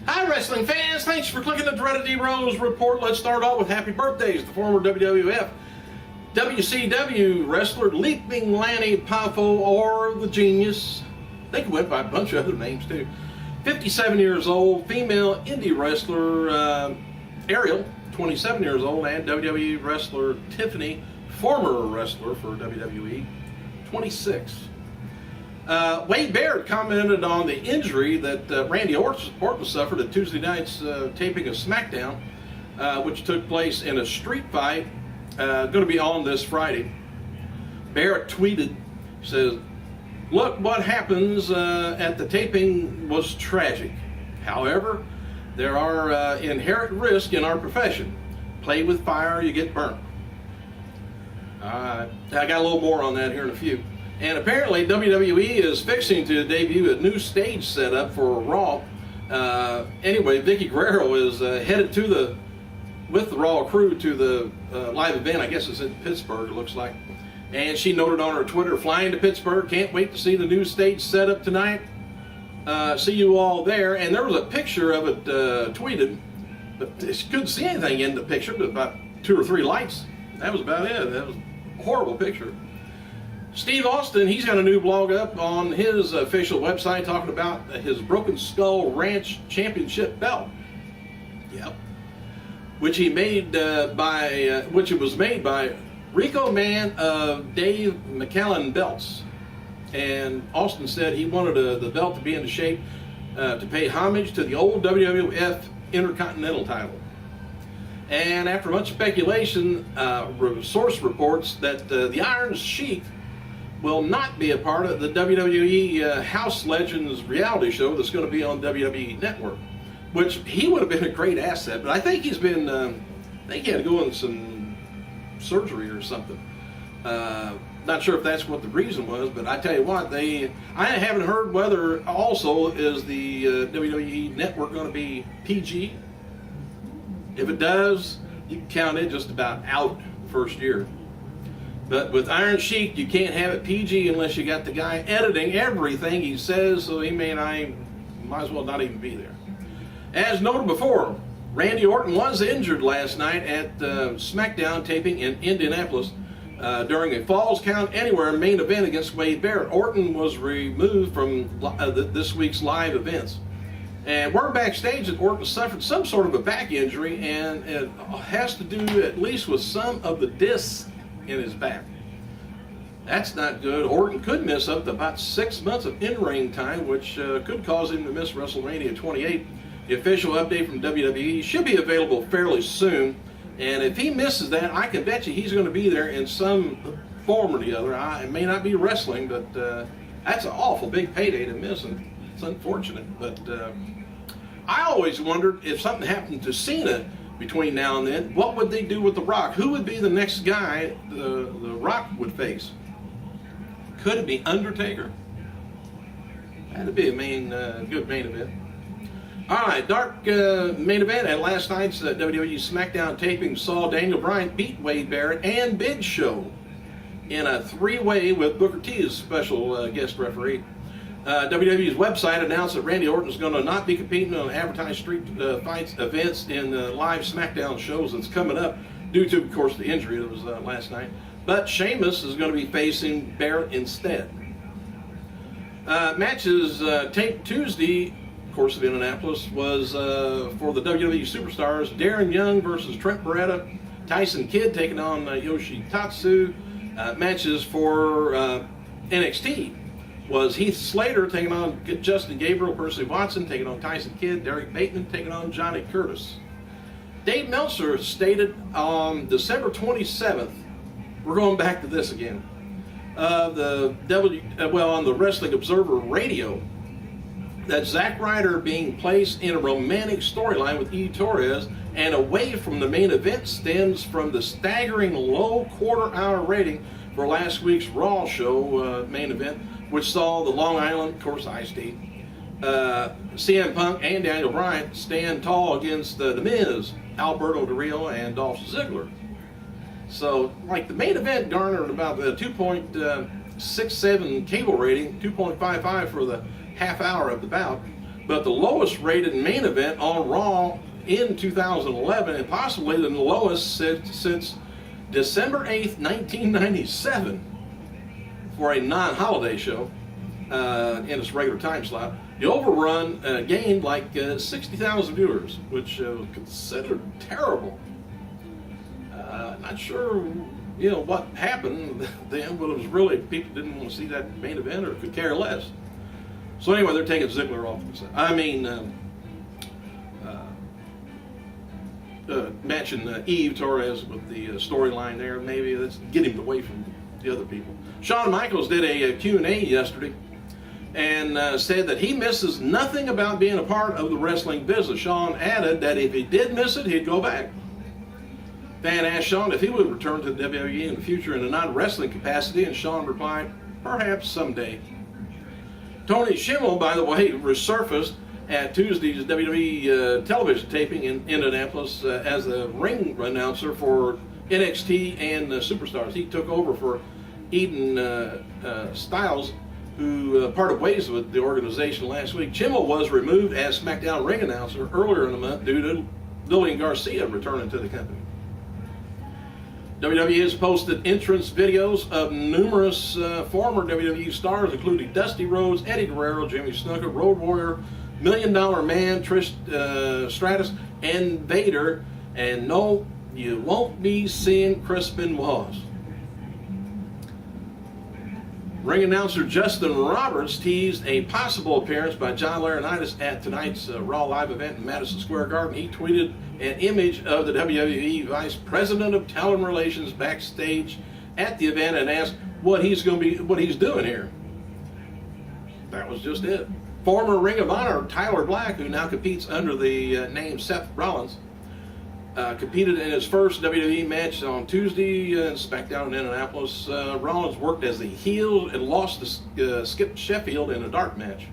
Hi, wrestling fans. Thanks for clicking the Dreaded D-Rose report. Let's start off with happy birthdays. The former WWF, WCW wrestler Leaping Lanny Poffo, or the Genius. They can went by a bunch of other names too. 57 years old, female indie wrestler Ariel, 27 years old, and WWE wrestler Tiffany, former wrestler for WWE, 26. Wade Barrett commented on the injury that Randy Orton suffered at Tuesday night's taping of SmackDown, which took place in a street fight, going to be on this Friday. Barrett tweeted, says, "Look, what happens at the taping was tragic. However, there are inherent risks in our profession. Play with fire, you get burnt." I got a little more on that here in a few. And apparently WWE is fixing to debut a new stage setup for Raw. Anyway, Vicky Guerrero is headed with the Raw crew to the live event. I guess it's in Pittsburgh, it looks like. And she noted on her Twitter, "Flying to Pittsburgh, can't wait to see the new stage setup tonight. See you all there." And there was a picture of it tweeted, but she couldn't see anything in the picture, but about 2 or 3 lights. That was about it. That was a horrible picture. Steve Austin, he's got a new blog up on his official website talking about his Broken Skull Ranch Championship belt. Yep. Which he made which it was made by Rico Man of Dave McCallan Belts. And Austin said he wanted the belt to be in the shape to pay homage to the old WWF Intercontinental title. And after much speculation, source reports that the Iron Sheik will not be a part of the WWE House Legends reality show that's going to be on WWE Network, which he would have been a great asset, but I think he's been, I think he had to go in some surgery or something. Not sure if that's what the reason was, but I tell you what, I haven't heard whether also is the WWE Network going to be PG. If it does, you can count it just about out the first year. But with Iron Sheik, you can't have it PG unless you got the guy editing everything he says, so he might as well not even be there. As noted before, Randy Orton was injured last night at SmackDown taping in Indianapolis during a Falls Count Anywhere main event against Wade Barrett. Orton was removed from this week's live events. And word backstage that Orton suffered some sort of a back injury, and it has to do at least with some of the discs in his back. That's not good. Orton could miss up to about 6 months of in-ring time, which could cause him to miss WrestleMania 28. The official update from WWE should be available fairly soon, and if he misses that, I can bet you he's going to be there in some form or the other. It may not be wrestling, but that's an awful big payday to miss, and it's unfortunate. But I always wondered if something happened to Cena between now and then, what would they do with The Rock? Who would be the next guy the Rock would face? Could it be Undertaker? That'd be a good main event. All right, dark main event at last night's WWE SmackDown taping saw Daniel Bryan beat Wade Barrett and Big Show in a 3-way with Booker T as special guest referee. WWE's website announced that Randy Orton is going to not be competing on advertised street fights events in the live SmackDown shows that's coming up due to, of course, the injury that was last night. But Sheamus is going to be facing Barrett instead. Matches taped Tuesday, of course, in Indianapolis, was for the WWE Superstars, Darren Young versus Trent Beretta, Tyson Kidd taking on Yoshitatsu. Matches for NXT was Heath Slater taking on Justin Gabriel, Percy Watson taking on Tyson Kidd, Derek Bateman taking on Johnny Curtis. Dave Meltzer stated on December 27th, we're going back to this again, on the Wrestling Observer Radio, that Zack Ryder being placed in a romantic storyline with E. Torres and away from the main event stems from the staggering low quarter-hour rating for last week's Raw show main event, which saw the Long Island, of course, Ice-T, CM Punk and Daniel Bryan stand tall against The Miz, Alberto Del Rio, and Dolph Ziggler. So, like, the main event garnered about the 2.67 cable rating, 2.55 for the half hour of the bout. but the lowest rated main event on Raw in 2011, and possibly the lowest since December 8th, 1997, for a non-holiday show in its regular time slot. The Overrun gained like 60,000 viewers, which was considered terrible. Not sure, what happened then, but it was really people didn't want to see that main event or could care less. So anyway, they're taking Ziggler off. Matching Eve Torres with the storyline there. Maybe let's get him away from the other people. Shawn Michaels did a Q&A yesterday and said that he misses nothing about being a part of the wrestling business. Shawn added that if he did miss it, he'd go back. Fan asked Shawn if he would return to the WWE in the future in a non-wrestling capacity, and Shawn replied, perhaps someday. Tony Schimmel, by the way, resurfaced at Tuesday's WWE television taping in Indianapolis as the ring announcer for NXT and Superstars. He took over for Eden Styles, who parted ways with the organization last week. Schimmel was removed as SmackDown ring announcer earlier in the month due to Lillian Garcia returning to the company. WWE has posted entrance videos of numerous former WWE stars, including Dusty Rhodes, Eddie Guerrero, Jimmy Snuka, Road Warrior, Million Dollar Man, Trish Stratus, and Vader. And no, you won't be seeing Chris Benoit. Ring announcer Justin Roberts teased a possible appearance by John Laurinaitis at tonight's Raw Live event in Madison Square Garden. He tweeted an image of the WWE Vice President of Talent Relations backstage at the event and asked what he's doing here. That was just it. Former Ring of Honor Tyler Black, who now competes under the name Seth Rollins, competed in his first WWE match on Tuesday in SmackDown in Indianapolis. Rollins worked as the heel and lost to Skip Sheffield in a dark match.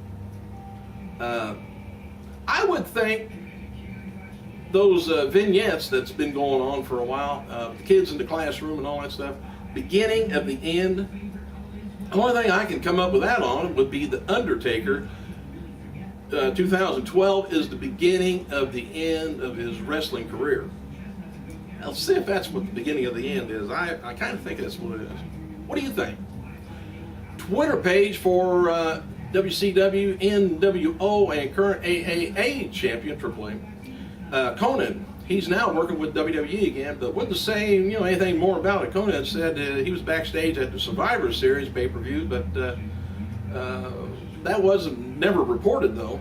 I would think those vignettes that's been going on for a while, the kids in the classroom and all that stuff, beginning of the end, the only thing I can come up with that on would be The Undertaker. 2012 is the beginning of the end of his wrestling career. Let's see if that's what the beginning of the end is. I kind of think that's what it is. What do you think? Twitter page for WCW, NWO, and current AAA champion AAA, Conan. He's now working with WWE again, but wouldn't say anything more about it. Conan said he was backstage at the Survivor Series pay-per-view, but that wasn't never reported though.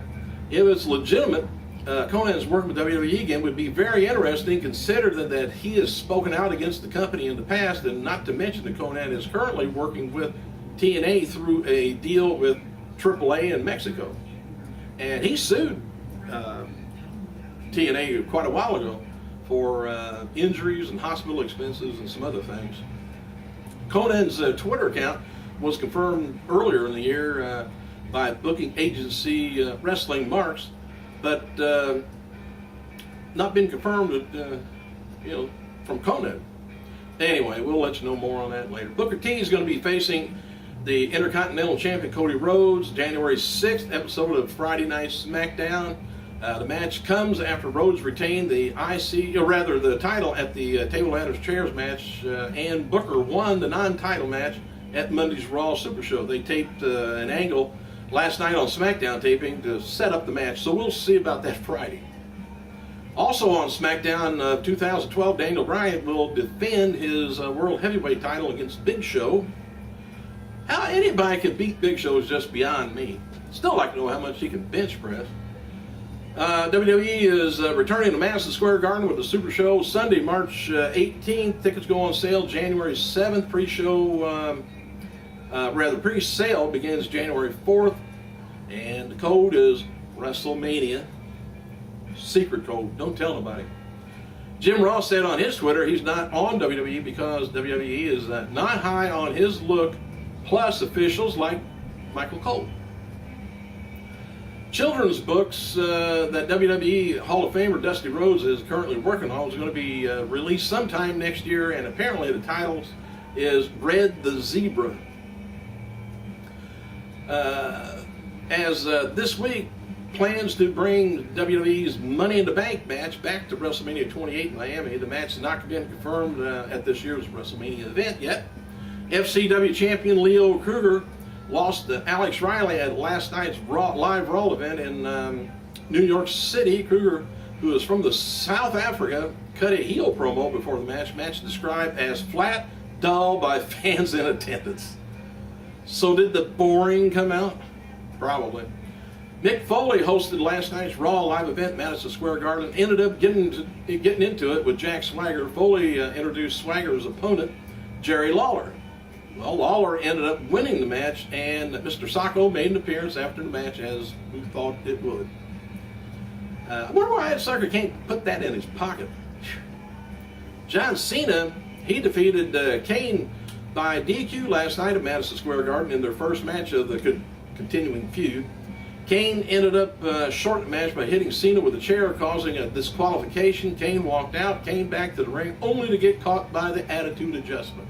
If it's legitimate, Conan's working with WWE again would be very interesting, considering that he has spoken out against the company in the past, and not to mention that Conan is currently working with TNA through a deal with AAA in Mexico, and he sued TNA quite a while ago for injuries and hospital expenses and some other things. Conan's Twitter account was confirmed earlier in the year by booking agency Wrestling Marks, but not been confirmed from Conan. Anyway, we'll let you know more on that later. Booker T is going to be facing the Intercontinental Champion Cody Rhodes, January 6th episode of Friday Night SmackDown. The match comes after Rhodes retained the the title at the Table Ladders Chairs match, and Booker won the non-title match at Monday's Raw Super Show. They taped an angle last night on SmackDown taping to set up the match, so we'll see about that Friday. Also on SmackDown 2012, Daniel Bryan will defend his World Heavyweight title against Big Show. How anybody can beat Big Show is just beyond me. Still like to know how much he can bench press. WWE is returning to Madison Square Garden with the Super Show Sunday, March 18th. Tickets go on sale January 7th. Pre-sale begins January 4th, and the code is WrestleMania. Secret code, don't tell nobody. Jim Ross said on his Twitter he's not on WWE because WWE is not high on his look, plus officials like Michael Cole. Children's books that WWE Hall of Famer Dusty Rhodes is currently working on is going to be released sometime next year, and apparently the title is Red the Zebra. As this week, plans to bring WWE's Money in the Bank match back to WrestleMania 28 in Miami. The match has not been confirmed at this year's WrestleMania event yet. FCW champion Leo Kruger lost to Alex Riley at last night's live Raw event in New York City. Kruger, who is from South Africa, cut a heel promo before the match. Match described as flat, dull by fans in attendance. So did the boring come out? Probably. Mick Foley hosted last night's Raw live event, Madison Square Garden. Ended up getting into it with Jack Swagger. Foley introduced Swagger's opponent, Jerry Lawler. Well, Lawler ended up winning the match, and Mr. Sacco made an appearance after the match, as we thought it would. I wonder why that sucker can't put that in his pocket. John Cena, he defeated Kane by DQ last night at Madison Square Garden in their first match of the continuing feud. Kane ended up shorting the match by hitting Cena with a chair, causing a disqualification. Kane walked out, came back to the ring, only to get caught by the Attitude Adjustment.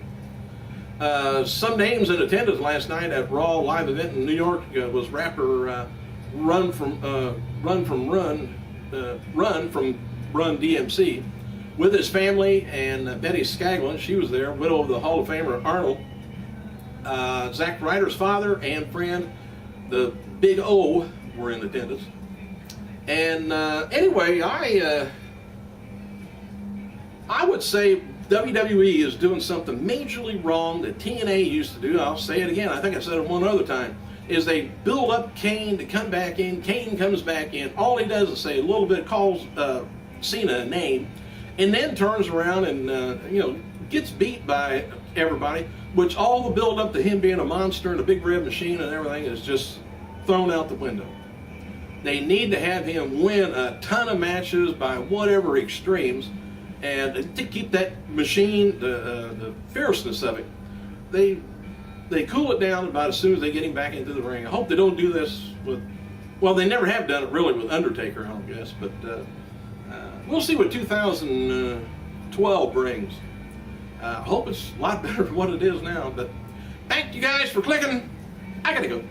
Some names in attendance last night at Raw live event in New York was rapper Run from Run DMC with his family, and Betty Scaglin, she was there, widow of the Hall of Famer Arnold. Zack Ryder's father and friend, the Big O, were in attendance. And anyway, I would say WWE is doing something majorly wrong that TNA used to do. I'll say it again. I think I said it one other time. Is they build up Kane to come back in. Kane comes back in. All he does is say a little bit, calls Cena a name, and then turns around and gets beat by everybody. Which all the build up to him being a monster and a big red machine and everything is just thrown out the window. They need to have him win a ton of matches by whatever extremes, and to keep that machine, the fierceness of it, they cool it down about as soon as they get him back into the ring. I hope they don't do this with, well, they never have done it really with Undertaker, I don't guess, but we'll see what 2012 brings. I hope it's a lot better than what it is now, but thank you guys for clicking. I gotta go.